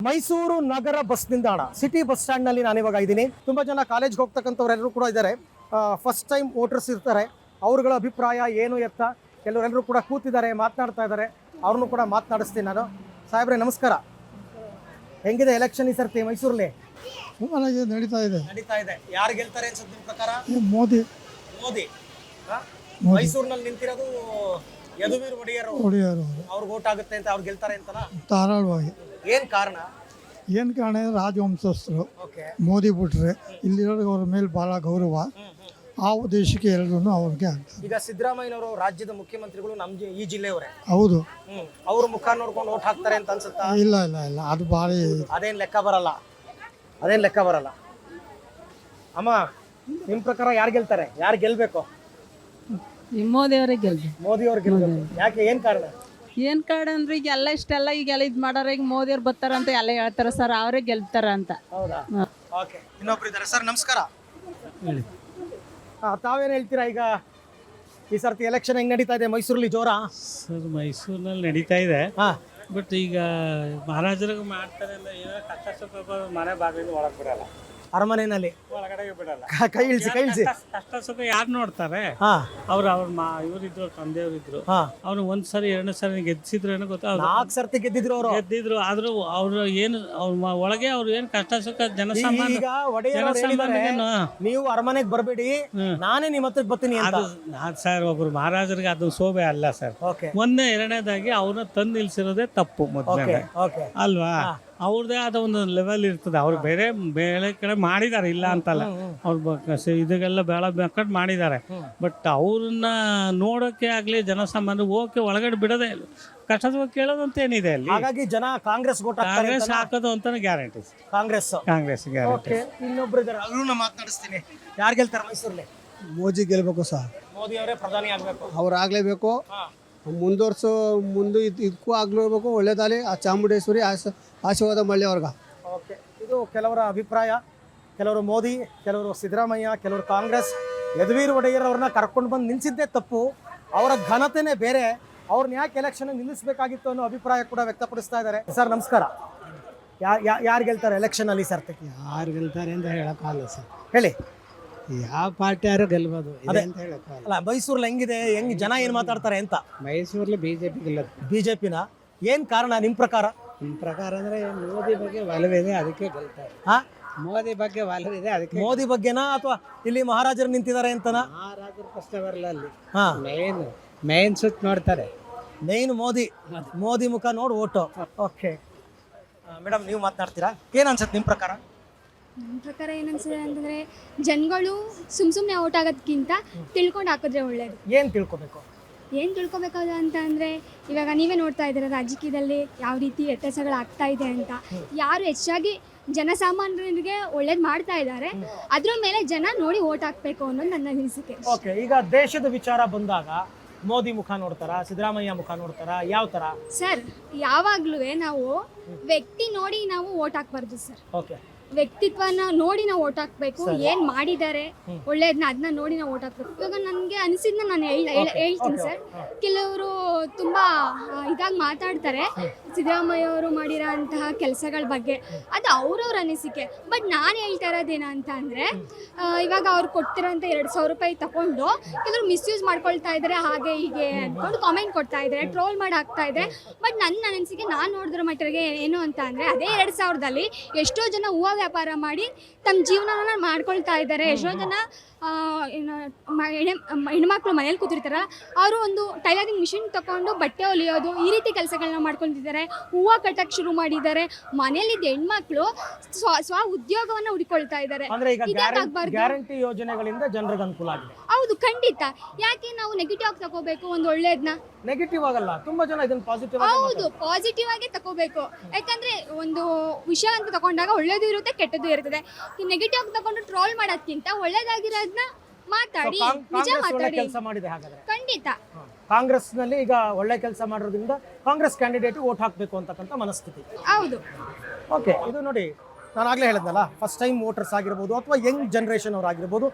ಮೈಸೂರು ನಗರ bus ನಿಲ್ದಾಣ city bus stand ನಲ್ಲಿ ನಾನು ಇವಾಗ ಇದ್ದೀನಿ. ತುಂಬಾ ಜನ ಕಾಲೇಜ್ಗೆ ಹೋಗ್ತಕ್ಕಂಥವರೆಲ್ಲರೂ ಕೂಡ ಇದ್ದಾರೆ. ಫಸ್ಟ್ ಟೈಮ್ ವೋಟರ್ಸ್ ಇರ್ತಾರೆ. ಅವರುಗಳ ಅಭಿಪ್ರಾಯ ಏನು ಎತ್ತ ಕೆಲವರೆಲ್ಲರೂ ಕೂಡ ಕೂತಿದ್ದಾರೆ, ಮಾತನಾಡ್ತಾ ಇದ್ದಾರೆ. ಅವ್ರನ್ನೂ ಕೂಡ ಮಾತನಾಡಿಸ್ತೀನಿ ನಾನು. ಸಾಹೇಬ್ರೆ ನಮಸ್ಕಾರ. ಹೆಂಗಿದೆ ಎಲೆಕ್ಷನ್ ಈ ಸರ್ತಿ ಮೈಸೂರಲ್ಲಿ? ನಡೀತಾ ಇದೆ. ಯಾರು ಗೆಲ್ತಾರೆ ಅನ್ಸುತ್ತೆ ನಿಮ್ಮ ಪ್ರಕಾರ? ಮೋದಿ. ಮೋದಿ ಮೈಸೂರಿನಲ್ಲಿ ನಿಂತಿರೋದು ಯದುವೀರ್ ಒಡೆಯರ್ ಅವ್ರಿಗೆ ವೋಟ್ ಆಗುತ್ತೆ ಅಂತ, ಅವ್ರು ಗೆಲ್ತಾರೆ ಅಂತಲ್ಲ ಧಾರಾಳವಾಗಿ. ಏನ್ ಕಾರಣ? ಏನು ಕಾರಣ ಅಂದರೆ ರಾಜವಂಶಸ್ಥರು ಓಕೆ ಮೋದಿ ಬಿಟ್ರೆ ಇಲ್ಲಿರೋರಿಗೆ ಅವ್ರ ಮೇಲೆ ಭಾಳ ಗೌರವ. ಆ ದೇಶಕ್ಕೆ ಎಲ್ಲರೂ ಅವ್ರಿಗೆ ಆಗ್ತದೆ. ಈಗ ಸಿದ್ದರಾಮಯ್ಯನವರು ರಾಜ್ಯದ ಮುಖ್ಯಮಂತ್ರಿಗಳು ನಮ್ಮ ಈ ಜಿಲ್ಲೆಯವರೇ. ಹೌದು. ಅವ್ರ ಮುಖ ನೋಡ್ಕೊಂಡು ವೋಟ್ ಹಾಕ್ತಾರೆ ಅಂತ ಅನ್ಸುತ್ತಾ? ಇಲ್ಲ ಇಲ್ಲ ಇಲ್ಲ, ಅದು ಭಾಳ ಅದೇನ್ ಲೆಕ್ಕ ಬರಲ್ಲ. ಅಮ್ಮ, ನಿಮ್ ಪ್ರಕಾರ ಯಾರು ಗೆಲ್ತಾರೆ? ಯಾರು ಗೆಲ್ಬೇಕು? ಮೋದಿ ಅವರೇ ಗೆಲ್ಬೇಕು. ಮೋದಿ ಅವ್ರು ಗೆಲ್ಬೇಕು. ಯಾಕೆ? ಏನ್ ಕಾರಣ? ಏನ್ ಕಾರಣ ಅಂದ್ರೆ ಈಗ ಎಲ್ಲ ಇಷ್ಟೆಲ್ಲ ಈಗೆಲ್ಲ ಇದು ಮಾಡೋರ ಈಗ ಮೋದಿ ಅವ್ರು ಬರ್ತಾರಂತ ಎಲ್ಲ ಹೇಳ್ತಾರೆ ಸರ್, ಅವರೇ ಗೆಲ್ತಾರ ಅಂತ. ಹೌದಾ? ಓಕೆ. ಇನ್ನೊಬ್ರು ಇದ್ದಾರೆ ಸರ್, ನಮಸ್ಕಾರ. ತಾವೇನು ಹೇಳ್ತೀರಾ? ಈಗ ಈ ಸರ್ತಿ ಎಲೆಕ್ಷನ್ ಹೆಂಗ್ ನಡೀತಾ ಇದೆ ಮೈಸೂರಲ್ಲಿ? ಜೋರ? ಸರ್, ಮೈಸೂರಿನಲ್ಲಿ ನಡೀತಾ ಇದೆ. ಹಾ. ಬಟ್ ಈಗ ಮಹಾರಾಜರಿಗೆ ಮಾಡ್ತಾರೆ ಅಂದ್ರೆ ಏನೋ ಕಷ್ಟ ಸುಖ ಮನೆ ಬಾಗಿಲು ಒಳಗೆ ಬಿಡಲ್ಲ, ಅರಮನೆಯಲ್ಲಿ ಒಳಗಡೆಗೆ ಬಿಡಲ್ಲ. ಕೈ ಇಳಿಸಿ ಕಷ್ಟ ಸುಖ ಯಾರು ನೋಡ್ತಾರೆ? ಹಾ. ಇವರಿದ್ರು, ತಂದೆಯವರಿದ್ರು. ಹಾ. ಅವ್ನು ಒಂದ್ಸರಿ ಎರಡನೇ ಸರಿ ಗೆದ್ಸಿದ್ರು ಏನೋ ಗೊತ್ತಾ? 4 ಸರ್ತಿ ಗೆದ್ದಿದ್ರು ಅವರು. ಗೆದ್ದಿದ್ರು. ಆದ್ರೂ ಅವ್ರು ಏನು ಒಳಗೆ ಅವ್ರು ಏನ್ ಕಷ್ಟ ಸುಖ ಈಗ ಜನಸಾಮಾನ್ಯ ನೀವು ಅರಮನೆಗೆ ಬರಬೇಡಿ, ನಾನೇ ನಿಮ್ಮ ಹತ್ರಕ್ಕೆ ಬರ್ತೀನಿ ಅಂತ. ಸರ್, ಒಬ್ರು ಮಹಾರಾಜರಿಗೆ ಅದು ಶೋಭೆ ಅಲ್ಲ ಸರ್. ಓಕೆ. ಒಂದೇ ಎರಡನೇದಾಗಿ ಅವ್ರನ್ನ ತಂದು ನಿಲ್ಸಿರೋದೇ ತಪ್ಪು ಮೊದಲೇ ಓಕೆ. ಅಲ್ವಾ? ಅವ್ರದ್ದೇ ಆದ ಒಂದು ಲೆವೆಲ್ ಇರ್ತದೆ. ಅವ್ರು ಬೇರೆ ಕಡೆ ಮಾಡಿದ್ದಾರೆ, ಇಲ್ಲ ಅಂತಲ್ಲ. ಅವ್ರು ಇದಕ್ಕೆಲ್ಲ ಬೇಡ ಬೇಕಾದ್ ಮಾಡಿದ್ದಾರೆ. ಬಟ್ ಅವ್ರನ್ನ ನೋಡೋಕೆ ಆಗ್ಲಿ ಜನಸಾಮಾನ್ಯ ಹೋಗಕ್ಕೆ ಒಳಗಡೆ ಬಿಡೋದೇ ಇಲ್ಲ. ಕಷ್ಟದ ಕೇಳೋದಂತ ಏನಿದೆ ಅಲ್ಲಿ? ಹಾಗಾಗಿ ಜನ ಕಾಂಗ್ರೆಸ್ ಕಾಂಗ್ರೆಸ್ ಹಾಕೋದು ಅಂತಾನೆ ಗ್ಯಾರಂಟಿ. ಕಾಂಗ್ರೆಸ್ ಗ್ಯಾರಂಟಿ. ಇನ್ನೊಬ್ರು ಇದ್ದಾರೆ, ಅವ್ರನ್ನ ಮಾತನಾಡಿಸ್ತೀನಿ. ಯಾರು ಗೆಲ್ತಾರೆ ಮೈಸೂರಲ್ಲಿ? ಮೋದಿ ಗೆಲ್ಬೇಕು ಸರ್. ಮೋದಿ ಅವರೇ ಪ್ರಧಾನಿ ಆಗ್ಬೇಕು. ಅವ್ರು ಆಗ್ಲೇಬೇಕು. ಮುಂದೆ ಇದಕ್ಕೂ ಆಗ್ಲೇಬೇಕು. ಒಳ್ಳೇದಾಗಲಿ. ಆ ಚಾಮುಂಡೇಶ್ವರಿ ಆಶೀರ್ವಾದ ಮಾಡಲಿ ಅವ್ರಿಗೆ. ಓಕೆ. ಇದು ಕೆಲವರ ಅಭಿಪ್ರಾಯ. ಕೆಲವರು ಮೋದಿ, ಕೆಲವರು ಸಿದ್ದರಾಮಯ್ಯ, ಕೆಲವರು ಕಾಂಗ್ರೆಸ್. ಯದುವೀರ್ ಒಡೆಯರ್ ಅವ್ರನ್ನ ಕರ್ಕೊಂಡು ಬಂದು ನಿಲ್ಸಿದ್ದೇ ತಪ್ಪು. ಅವರ ಘನತೆನೇ ಬೇರೆ. ಅವ್ರನ್ನ ಯಾಕೆ ಎಲೆಕ್ಷನ್ ನಿಲ್ಲಿಸಬೇಕಾಗಿತ್ತು ಅನ್ನೋ ಅಭಿಪ್ರಾಯ ಕೂಡ ವ್ಯಕ್ತಪಡಿಸ್ತಾ ಇದ್ದಾರೆ. ಸರ್ ನಮಸ್ಕಾರ. ಯಾರು ಗೆಲ್ತಾರೆ ಎಲೆಕ್ಷನ್ ಅಲ್ಲಿ ಸರ್ತಿ? ಯಾರು ಗೆಲ್ತಾರೆ ಅಂತ ಹೇಳಕ್ಕಾಗಲ್ಲ ಸರ್. ಹೇಳಿ. ಯಾವ ಪಾರ್ಟಿ ಯಾರು ಗೆಲ್ಬೋದು ಅಂತ ಹೇಳಕ್ಕಾಗಲ್ಲ. ಅಲ್ಲ, ಮೈಸೂರಲ್ಲಿ ಹೆಂಗಿದೆ, ಹೆಂಗ್ ಜನ ಏನ್ ಮಾತಾಡ್ತಾರೆ ಅಂತ? ಮೈಸೂರಲ್ಲಿ ಬಿಜೆಪಿ ಗೆಲ್ಲದು. ಬಿಜೆಪಿನ? ಏನ್ ಕಾರಣ ನಿಮ್ ಪ್ರಕಾರ? ನಿಮ್ಮ ಪ್ರಕಾರ ಅಂದ್ರೆ ಮೋದಿ ಬಗ್ಗೆ ಒಲವಿದೆ, ಅದಕ್ಕೆ ಗೆಲ್ತಾರೆ. ಹಾ? ಮೋದಿ ಬಗ್ಗೆ ಒಲವಿದೆ, ಅದಕ್ಕೆ. ಮೋದಿ ಬಗ್ಗೆನಾ ಅಥವಾ ಇಲ್ಲಿ ಮಹಾರಾಜರು ನಿಂತಿದ್ದಾರೆ ಅಂತನಾ? ಮಹಾರಾಜರು ಪ್ರಶ್ನೆ ಬರಲ್ಲ ಅಲ್ಲಿ. ಹಾ. ಮೇನ್ ಸುತ್ತ ನೋಡ್ತಾರೆ. ಮೇನ್ ಮೋದಿ ಮುಖ ನೋಡಿ ಓಟು. ಓಕೆ ಮೇಡಮ್, ನೀವು ಮಾತನಾಡ್ತೀರಾ? ಏನ್ ಅನ್ಸುತ್ತೆ ನಿಮ್ ಪ್ರಕಾರ? ನನ್ನ ಪ್ರಕಾರ ಏನನ್ಸಿದೆ ಅಂತಂದರೆ, ಜನಗಳು ಸುಮ್ಮನೆ ಔಟ್ ಆಗೋದಕ್ಕಿಂತ ತಿಳ್ಕೊಂಡು ಹಾಕಿದ್ರೆ ಒಳ್ಳೆಯದು. ಏನು ತಿಳ್ಕೊಬೇಕು? ಏನು ತಿಳ್ಕೊಬೇಕಾದ ಅಂತ ಅಂದರೆ, ಇವಾಗ ನೀವೇ ನೋಡ್ತಾ ಇದ್ದೀರ ರಾಜಕೀಯದಲ್ಲಿ ಯಾವ ರೀತಿ ವ್ಯತ್ಯಾಸಗಳಾಗ್ತಾ ಇದೆ ಅಂತ. ಯಾರು ಹೆಚ್ಚಾಗಿ ಜನಸಾಮಾನ್ಯರಿಗೆ ಒಳ್ಳೇದು ಮಾಡ್ತಾ ಇದ್ದಾರೆ, ಅದ್ರ ಮೇಲೆ ಜನ ನೋಡಿ ಓಟ್ ಹಾಕಬೇಕು ಅನ್ನೋದು ನನ್ನ ಅನಿಸಿಕೆ. ಓಕೆ. ಈಗ ದೇಶದ ವಿಚಾರ ಬಂದಾಗ ಮೋದಿ ಮುಖ ನೋಡ್ತಾರಾ, ಸಿದ್ದರಾಮಯ್ಯ ಮುಖ ನೋಡ್ತಾರಾ? ಯಾವ ಥರ? ಸರ್, ಯಾವಾಗಲೂ ನಾವು ವ್ಯಕ್ತಿ ನೋಡಿ ನಾವು ಓಟ್ ಹಾಕ್ಬಾರ್ದು ಸರ್. ಓಕೆ. ವ್ಯಕ್ತಿತ್ವನ ನೋಡಿ ನಾವು ಓಟ್ ಹಾಕ್ಬೇಕು. ಏನ್ ಮಾಡಿದ್ದಾರೆ ಒಳ್ಳೇದನ್ನ ಅದನ್ನ ನೋಡಿ ನಾವು ಓಟ್ ಹಾಕ್ಬೇಕು. ಇವಾಗ ನನಗೆ ಅನಿಸಿದ್ನ ನಾನು ಹೇಳ್ತೀನಿ ಸರ್. ಕೆಲವರು ತುಂಬಾ ಇದಾಗಿ ಮಾತಾಡ್ತಾರೆ ಸಿದ್ದರಾಮಯ್ಯ ಅವರು ಮಾಡಿರೋ ಅಂತಹ ಕೆಲಸಗಳ ಬಗ್ಗೆ. ಅದು ಅವ್ರವ್ರ ಅನಿಸಿಕೆ. ಬಟ್ ನಾನು ಹೇಳ್ತಾ ಇರೋದೇನ ಅಂತ ಅಂದ್ರೆ, ಇವಾಗ ಅವ್ರು ಕೊಡ್ತಿರೋಂಥ 2,000 ರೂಪಾಯಿ ತಗೊಂಡು ಕೆಲವರು ಮಿಸ್ಯೂಸ್ ಮಾಡ್ಕೊಳ್ತಾ ಇದ್ದಾರೆ, ಹಾಗೆ ಹೀಗೆ ಅಂದ್ಕೊಂಡು ಕಾಮೆಂಟ್ ಕೊಡ್ತಾ ಇದ್ದಾರೆ, ಟ್ರೋಲ್ ಮಾಡಿ ಹಾಕ್ತಾ ಇದ್ದಾರೆ. ಬಟ್ ನನ್ನ ಅನಿಸಿಕೆ ನಾನು ನೋಡಿದ್ರ ಮಟ್ಟಿಗೆ ಏನು ಅಂತ ಅಂದ್ರೆ, ಅದೇ 2,000ದಲ್ಲಿ ಎಷ್ಟೋ ಜನ ಹೂವು ವ್ಯಾಪಾರ ಮಾಡಿ ತಮ್ಮ ಜೀವನನ ಮಾಡ್ಕೊಳ್ತಾ ಇದ್ದಾರೆ. ಎಷ್ಟೋ ಜನ ಹೆಣ್ಮಕ್ಳು ಮನೇಲಿ ಕೂತಿರ್ತಾರ, ಅವರು ಒಂದು ಟೈಲರಿಂಗ್ ಮಿಷಿನ್ ತಗೊಂಡು ಬಟ್ಟೆ ಹೊಲಿಯೋದು, ಈ ರೀತಿ ಕೆಲಸಗಳನ್ನ ಮಾಡ್ಕೊಳ್ತಿದ್ದಾರೆ. ಹೂವು ಕಟ್ಟಕ್ಕೆ ಶುರು ಮಾಡಿದ್ದಾರೆ. ಮನೇಲಿದ್ದ ಹೆಣ್ಮಕ್ಳು ಸ್ವ ಉದ್ಯೋಗವನ್ನ ಹುಡ್ಕೊಳ್ತಾ ಇದ್ದಾರೆ. ಗ್ಯಾರಂಟಿ ಯೋಜನೆಗಳಿಂದ ಜನರಿಗೆ ಅನುಕೂಲ ಆಗಿದೆ. ಹೌದು, ಖಂಡಿತ. ಯಾಕೆ ನಾವು ನೆಗೆಟಿವ್ ಆಗಿ ತಗೋಬೇಕು ಒಂದು ಒಳ್ಳೇದನ್ನ? ನೆಗೆಟಿವ್ ಆಗಲ್ಲ, ತುಂಬಾ ಜನ ಇದನ್ನ ಪಾಸಿಟಿವ್. ಹೌದು, ಪಾಸಿಟಿವ್ ಆಗೇ ತಗೋಬೇಕು. ಯಾಕಂದ್ರೆ ಒಂದು ವಿಷಯ ಅಂತ ತಗೊಂಡಾಗ ಒಳ್ಳೇದು ಇರುತ್ತೆ, ಕೆಟ್ಟದ್ದು ಇರ್ತದೆ. ನೆಗೆಟಿವ್ ಆಗಿ ತಗೊಂಡು ಟ್ರೋಲ್ ಮಾಡೋದ್ಕಿಂತ ಒಳ್ಳೇದಾಗಿರೋದನ್ನ ಮಾತಾಡಿ, ನಿಜ ಮಾತಾಡಿ. ಕೆಲಸ ಮಾಡಿದೆ ಹಾಗಾದ್ರೆ ಖಂಡಿತ. ಕಾಂಗ್ರೆಸ್ ನಲ್ಲಿ ಈಗ ಒಳ್ಳೆ ಕೆಲಸ ಮಾಡೋದ್ರಿಂದ ಕಾಂಗ್ರೆಸ್ ಕ್ಯಾಂಡಿಡೇಟ್ ವೋಟ್ ಹಾಕಬೇಕು ಅಂತಕ್ಕಂಥ ಮನಸ್ಥಿತಿ. ಹೌದು. ಓಕೆ. ಇದು ನೋಡಿ, ನಾನು ಆಗಲೇ ಹೇಳಿದ್ನಲ್ಲ, ಫಸ್ಟ್ ಟೈಮ್ ವೋಟರ್ಸ್ ಆಗಿರ್ಬೋದು ಅಥವಾ ಯಂಗ್ ಜನ್ರೇಷನ್ ಅವ್ರು ಆಗಿರ್ಬೋದು,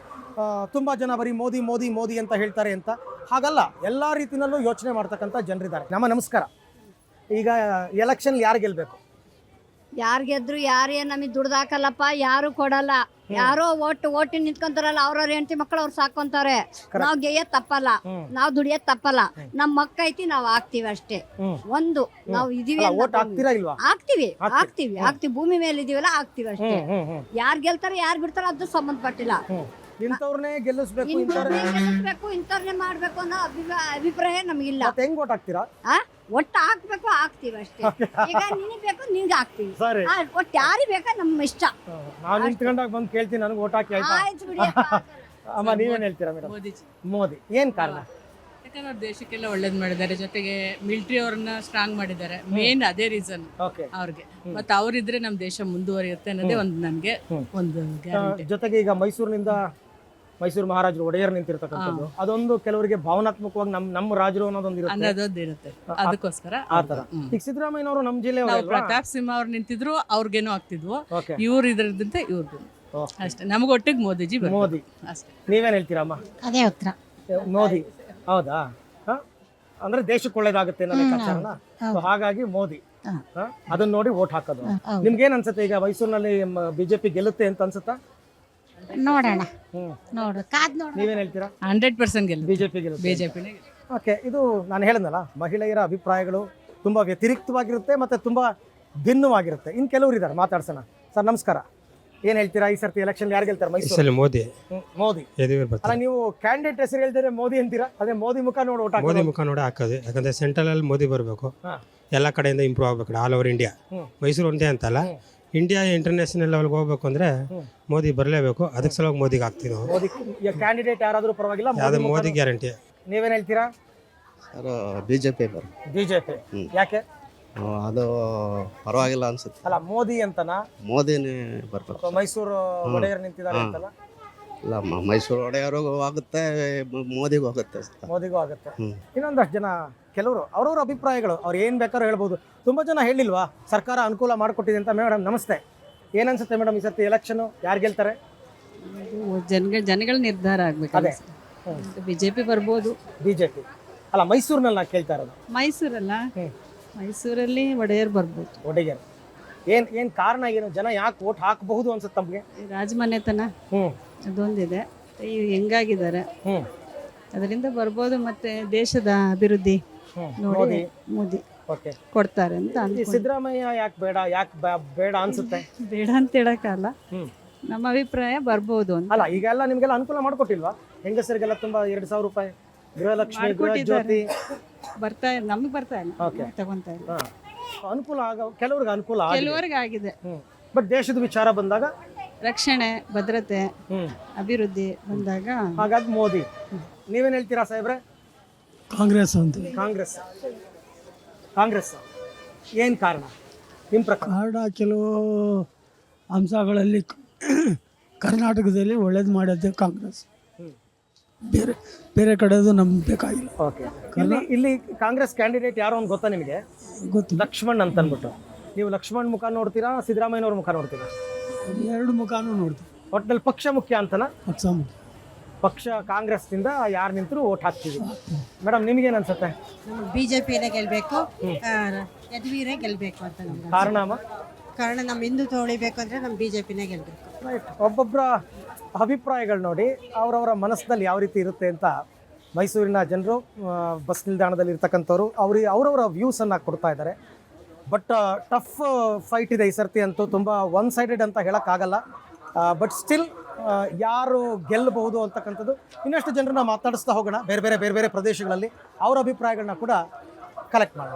ತುಂಬ ಜನ ಬರೀ ಮೋದಿ ಮೋದಿ ಮೋದಿ ಅಂತ ಹೇಳ್ತಾರೆ ಅಂತ. ಹಾಗಲ್ಲ, ಎಲ್ಲ ರೀತಿಯಲ್ಲೂ ಯೋಚನೆ ಮಾಡ್ತಕ್ಕಂಥ ಜನರಿದ್ದಾರೆ. ನಮಸ್ಕಾರ. ಈಗ ಎಲೆಕ್ಷನ್ ಯಾರು ಗೆಲ್ಲಬೇಕು? ಯಾರು ಗೆದ್ರು ಯಾರೇನು ನಮಗೆ ದುಡ್ದು ಹಾಕಲ್ಲಪ್ಪ, ಯಾರು ಕೊಡಲ್ಲ. ಯಾರೋ ಓಟಿ ನಿಂತ್ಕೊಂತಾರಲ್ಲ, ಅವ್ರವ್ರ ಹೆಂಡತಿ ಮಕ್ಕಳು ಅವ್ರು ಸಾಕೊಂತಾರೆ. ನಾವು ಗೆಯ್ಯೋದ್ ತಪ್ಪಲ್ಲ, ನಾವು ದುಡಿಯೋದ್ ತಪ್ಪಲ್ಲ. ನಮ್ಮ ಮಕ್ಕ ಐತಿ ನಾವು ಹಾಕ್ತಿವಿ ಅಷ್ಟೇ. ಒಂದು ನಾವು ಇದೀವಿ ಅಂತ ಓಟ್ ಹಾಕ್ತೀರಾ ಇಲ್ವಾ? ಹಾಕ್ತಿವಿ ಭೂಮಿ ಮೇಲೆ ಇದೀವಲ್ಲ, ಹಾಕ್ತಿವಿ ಅಷ್ಟೇ. ಯಾರು ಗೆಲ್ತಾರೆ ಯಾರು ಬಿಡ್ತಾರ ಅದು ಸಂಬಂಧಪಟ್ಟಿಲ್ಲ. ಇಂಥವ್ರನ್ನೇ ಗೆಲ್ಲಿಸ್ಬೇಕು, ಇಂಥವ್ರನ್ನೇ ಮಾಡ್ಬೇಕು ಅನ್ನೋ ಅಭಿಪ್ರಾಯ ನಮಗಿಲ್ಲ. ಹೆಂಗ್ ಓಟ್ ಹಾಕ್ತೀರಾ? ಒಟ್ಟು ಹಾಕ್ತೀವಿ ಅಷ್ಟೇ. ಈಗ ನಿನಗೆ ಬೇಕು ನಿನ್ಗೆ ಹಾಕ್ತಿವಿ, ಸರಿ. ಒಟ್ಟು ಯಾರಿಗೆ ಬೇಕಾ ನಮ್ಮ ಇಷ್ಟ. ನಾನು ನಿಂತ್ಕೊಂಡಾಗ ಬಂದು ಕೇಳ್ತೀನಿ, ನನಗೆ ಓಟ್ ಹಾಕಿ ಆಯ್ತಾ? ಆಯ್ತು ಬಿಡಿಯಪ್ಪ. ಅಮ್ಮ ನೀವೇನ್ ಹೇಳ್ತೀರಾ ಮೇಡಮ್? ಮೋದಿ ಏನ್ ಕಾರಣ? ಯಾಕಂದ್ರೆ ಅವ್ರ ದೇಶಕ್ಕೆಲ್ಲ ಒಳ್ಳೇದ್ ಮಾಡಿದ್ದಾರೆ, ಜೊತೆಗೆ ಮಿಲಿಟರಿ ಅವ್ರನ್ನ ಸ್ಟ್ರಾಂಗ್ ಮಾಡಿದ್ದಾರೆ. ಮೇನ್ ಅದೇ ರೀಸನ್ ಓಕೆ. ಅವ್ರಿಗೆ. ಮತ್ತೆ ಅವ್ರಿದ್ರೆ ನಮ್ ದೇಶ ಮುಂದುವರಿಯುತ್ತೆ ಅನ್ನೋದೇ ಒಂದು ನನ್ಗೆ ಒಂದು ಗ್ಯಾರಂಟಿ. ಜೊತೆಗೆ ಈಗ ಮೈಸೂರು ಮಹಾರಾಜರು ಒಡೆಯರ್ ನಿಂತಿರ್ತಕ್ಕಂಥದ್ದು, ಅದೊಂದು ಕೆಲವರಿಗೆ ಭಾವನಾತ್ಮಕವಾಗಿ ನಮ್ಮ ರಾಜರು ಅನ್ನೋದೊಂದು ಇರುತ್ತೆ, ಅನ್ನೋದಿರುತ್ತೆ. ಅದಕ್ಕೋಸ್ಕರ ಆ ತರ. ಈಗ ಸಿದ್ದರಾಮಯ್ಯನವರು ನಮ್ಮ ಜಿಲ್ಲೆಯವರು ಪ್ರತಾಪ್ ಸಿಂಹ ಅವ್ರು ನಿಂತಿದ್ರು, ಅವ್ರಿಗೇನೋ ಆಗ್ತಿದ್ವು. ಓಕೆ. ಇವ್ರು ಇದ್ರದಂತೆ ಇವ್ರದ್ದು ಅಷ್ಟೇ. ನಮಗೊಟ್ಟಿಗೆ ಮೋದಿಜಿ ಬರ್ಬೇಕು. ಮೋದಿ ಅಷ್ಟೇ. ನೀವೇನ್ ಹೇಳ್ತೀರಮ್ಮ? ಅದೇ ಉತ್ತರ. ಮೋದಿ. ಹೌದಾ? ಅಂದ್ರೆ ದೇಶಕ್ಕೆ ಒಳ್ಳೇದಾಗುತ್ತೆ ಅನ್ನೋ ಲೆಕ್ಕಾಚಾರನ? So ಹಾಗಾಗಿ ಮೋದಿ. ಅದನ್ನ ನೋಡಿ ವೋಟ್ ಹಾಕೋದು. ನಿಮ್ಗೇನ್ ಅನ್ಸುತ್ತೆ ಈಗ ಮೈಸೂರಿನಲ್ಲಿ ಬಿಜೆಪಿ ಗೆಲ್ಲುತ್ತೆ ಅಂತ ಅನ್ಸುತ್ತಾ? ನೋಡೋಣ, ಕಾದ್ ನೋಡ. ನೀವೇನ್ ಹೇಳ್ತೀರಾ? 100% ಗೆಲ್ಲ ಬಿಜೆಪಿ ಗೆಲ್ಲುತ್ತೆ. ಬಿಜೆಪಿನೇ. ಓಕೆ, ಇದು ನಾನು ಹೇಳಿದ್ನಲ್ಲ, ಮಹಿಳೆಯರ ಅಭಿಪ್ರಾಯಗಳು ತುಂಬಾ ವ್ಯತಿರಿಕ್ತವಾಗಿರುತ್ತೆ ಮತ್ತೆ ತುಂಬಾ ಭಿನ್ನವಾಗಿರುತ್ತೆ. ಇನ್ನು ಕೆಲವರು ಇದ್ದಾರೆ, ಮಾತಾಡ್ಸೋಣ. ಸರ್ ನಮಸ್ಕಾರ, ಏನ್ ಹೇಳ್ತೀರಾ? ಈ ಸರ್ತಿ ಎಲೆಕ್ಷನ್ ಯಾರು ಗೆಲ್ತಾರೆ ಮೈಸೂರು? ಮೋದಿ. ಮೋದಿ. ಅಲ್ಲ, ನೀವು ಕ್ಯಾಂಡಿಡೇಟ್ ಹೆಸರು ಹೇಳ್ತಾರೆ ಮೋದಿ ಅಂತೀರಾ, ಅದೇ ಮೋದಿ ಮುಖ ನೋಡಿ ಓಟ್ ಹಾಕೋದು? ಮೋದಿ ಮುಖ ನೋಡಿ ಹಾಕೋದು. ಯಾಕಂದ್ರೆ ಸೆಂಟ್ರಲ್ ಅಲ್ಲಿ ಮೋದಿ ಬರಬೇಕು, ಎಲ್ಲ ಕಡೆಯಿಂದ ಇಂಪ್ರೂವ್ ಆಗ್ಬೇಕು, ಆಲ್ ಓವರ್ ಇಂಡಿಯಾ. ಮೈಸೂರು ಒಂದೇ ಅಂತಲ್ಲ, ಇಂಡಿಯಾ ಇಂಟರ್ನ್ಯಾಷನಲ್ ಲೆವೆಲ್ಗೆ ಹೋಗ್ಬೇಕು ಅಂದ್ರೆ ಮೋದಿ ಬರಲೇಬೇಕು. ಅದಕ್ಕೆ ಸಲುವಾಗಿ ಮೋದಿಗೆ ಹಾಕ್ತೀವಿ ನಾವು. ಮೋದಿ ಕ್ಯಾಂಡಿಡೇಟ್ ಯಾರಾದ್ರೂ ಪರವಾಗಿಲ್ಲ, ಯಾವ್ದು ಮೋದಿ ಗ್ಯಾರಂಟಿ. ನೀವೇನ್ ಹೇಳ್ತೀರಾ? Sir BJP BJP. ಯಾಕೆ? ಅದು ಪರವಾಗಿಲ್ಲ ಅನ್ಸುತ್ತೆ. ಅಲ್ಲ, ಮೋದಿ ಅಂತನಾ? ಮೋದಿನೇ ಬರ್ಬೇಕು. ಮೈಸೂರು ಒಡೆಯರ್ ನಿಂತಿದ್ದಾರೆ ಅಂತಲ್ಲ? ಇಲ್ಲ, ಮೈಸೂರು ಒಡೆಯರಿಗೂ ಆಗುತ್ತೆ, ಮೋದಿಗೂ ಆಗುತ್ತೆ. ಮೋದಿಗೂ ಆಗುತ್ತೆ. ಇನ್ನೊಂದಷ್ಟು ಜನ ಕೆಲವರು ಅವ್ರವ್ರ ಅಭಿಪ್ರಾಯಗಳು, ಅವ್ರು ಏನ್ ಬೇಕಾದ್ರೂ ಹೇಳ್ಬೋದು. ತುಂಬಾ ಜನ ಹೇಳಿಲ್ವಾ ಸರ್ಕಾರ ಅನುಕೂಲ ಮಾಡಿಕೊಟ್ಟಿದೆ ಅಂತ? ಮೇಡಮ್ ನಮಸ್ತೆ, ಏನ್ ಅನ್ಸುತ್ತೆ ಮೇಡಮ್, ಈ ಸರ್ತಿ ಎಲೆಕ್ಷನ್ ಯಾರು ಗೆಲ್ತಾರೆ? ಜನಗಳ ನಿರ್ಧಾರ ಆಗ್ಬೇಕು. ಅದೇ. ಬಿಜೆಪಿ ಬರ್ಬೋದು. ಬಿಜೆಪಿ. ಅಲ್ಲ, ಮೈಸೂರಿನಲ್ಲಿ ನಾ ಕೇಳ್ತಾ ಇರೋದು. ಮೈಸೂರಲ್ಲಿ ಒಡೆಯರ್ ಬರ್ಬೋದು. ಒಡೆಯರ್. ಏನ್ ಕಾರಣ ಏನು? ಜನ ಯಾಕೆ ವೋಟ್ ಹಾಕಬಹುದು ಅನ್ಸುತ್ತೆ ತಮ್ಗೆ? ರಾಜಮನೆತನ ಅದೊಂದಿದೆ, ಹೆಂಗಾಗಿದ್ದಾರೆ ಅದರಿಂದ ಬರ್ಬೋದು. ಮತ್ತೆ ದೇಶದ ಅಭಿವೃದ್ಧಿ ನೋಡಿ ಮೋದಿ ಕೊಡ್ತಾರೆ ಅಂತ. ಈ ಸಿದ್ದರಾಮಯ್ಯ ಯಾಕೆ ಬೇಡ ಅನ್ಸುತ್ತೆ? ಬೇಡ ಅಂತ ಹೇಳಕ್ಕಲ್ಲ, ನಮ್ಮ ಅಭಿಪ್ರಾಯ ಬರ್ಬೋದು ಅಂತ. ಅಲ್ಲ, ಈಗೆಲ್ಲ ನಿಮ್ಗೆಲ್ಲ ಅನುಕೂಲ ಮಾಡ್ಕೊಟ್ಟಿಲ್ವಾ? ಹೆಂಗಸರಿಗೆಲ್ಲ ತುಂಬಾ 2,000 ರೂಪಾಯಿ ಗೃಹಲಕ್ಷ್ಮಿ, ಗೃಹ ಜ್ಯೋತಿ ನಮಗೆ ಬರ್ತಾ ಇಲ್ಲ, ತಗೊಂತ ಇಲ್ಲ. ಅನುಕೂಲ ಕೆಲವ್ರಿಗೆ ಅನುಕೂಲ ಕೆಲವರಿಗೆ ಆಗಿದೆ. ಬಟ್ ದೇಶದ ವಿಚಾರ ಬಂದಾಗ, ರಕ್ಷಣೆ, ಭದ್ರತೆ, ಅಭಿವೃದ್ಧಿ ಬಂದಾಗ ಹಾಗಾಗಿ ಮೋದಿ. ನೀವೇನ್ ಹೇಳ್ತೀರಾ ಸಾಹೇಬ್ರೆ? ಕಾಂಗ್ರೆಸ್ ಅಂತ. ಕಾಂಗ್ರೆಸ್ ಏನ್ ಕಾರಣ ನಿಮ್ ಪ್ರಕಾರ? ಕಾರಣ ಕೆಲವು ಅಂಶಗಳಲ್ಲಿ ಕರ್ನಾಟಕದಲ್ಲಿ ಒಳ್ಳೇದು ಮಾಡೋದೇ ಕಾಂಗ್ರೆಸ್, ಬೇರೆ ಕಡೆದು ನಮ್ಗೆ ಬೇಕಾಗಿಲ್ಲ. ಓಕೆ. ಇಲ್ಲಿ ಕಾಂಗ್ರೆಸ್ ಕ್ಯಾಂಡಿಡೇಟ್ ಯಾರೋ ಒಂದು ಗೊತ್ತಾ ನಿಮಗೆ? ಗೊತ್ತು, ಲಕ್ಷ್ಮಣ್ ಅಂತ ಅಂದ್ಬಿಟ್ಟು. ನೀವು ಲಕ್ಷ್ಮಣ್ ಮುಖ ನೋಡ್ತೀರಾ, ಸಿದ್ದರಾಮಯ್ಯನವ್ರ ಮುಖ ನೋಡ್ತೀರಾ? ಎರಡು ಮುಖಾನು ನೋಡ್ತೀವಿ. ಒಟ್ಟಿನಲ್ಲಿ ಪಕ್ಷ ಮುಖ್ಯ ಅಂತನಾ? ಪಕ್ಷ ಕಾಂಗ್ರೆಸ್ನಿಂದ ಯಾರು ನಿಂತರೂ ಓಟ್ ಹಾಕ್ತೀವಿ. ಮೇಡಮ್ ನಿಮಗೇನು ಅನ್ಸುತ್ತೆ? ಬಿಜೆಪಿನೇ ಗೆಲ್ಬೇಕು, ಯದುವೀರೇ ಗೆಲ್ಬೇಕು ಅಂತ. ಕಾರಣ ನಮ್ಮ ಹಿಂದುತ್ವ ಉಳಿಬೇಕು ಅಂದ್ರೆ ನಮ್ಮ ಬಿಜೆಪಿನೇ ಗೆಲ್ಬೇಕು. ರೈಟ್. ಒಬ್ಬೊಬ್ಬರ ಅಭಿಪ್ರಾಯಗಳು ನೋಡಿ ಅವರವರ ಮನಸ್ಸಿನಲ್ಲಿ ಯಾವ ರೀತಿ ಇರುತ್ತೆ ಅಂತ ಮೈಸೂರಿನ ಜನರು, ಬಸ್ ನಿಲ್ದಾಣದಲ್ಲಿ ಇರ್ತಕ್ಕಂಥವ್ರು ಅವರವರ ವ್ಯೂಸನ್ನು ಕೊಡ್ತಾ ಇದ್ದಾರೆ. ಬಟ್ ಟಫ್ ಫೈಟ್ ಇದೆ ಈ ಸರ್ತಿ ಅಂತೂ. ತುಂಬ ಒನ್ ಸೈಡೆಡ್ ಅಂತ ಹೇಳೋಕ್ಕಾಗಲ್ಲ. ಬಟ್ ಸ್ಟಿಲ್ ಯಾರು ಗೆಲ್ಲಬಹುದು ಅಂತಕ್ಕಂಥದ್ದು ಇನ್ನಷ್ಟು ಜನರನ್ನ ಮಾತಾಡಿಸ್ತಾ ಹೋಗೋಣ. ಬೇರೆ ಬೇರೆ ಪ್ರದೇಶಗಳಲ್ಲಿ ಅವರ ಅಭಿಪ್ರಾಯಗಳನ್ನ ಕೂಡ ಕಲೆಕ್ಟ್ ಮಾಡೋಣ.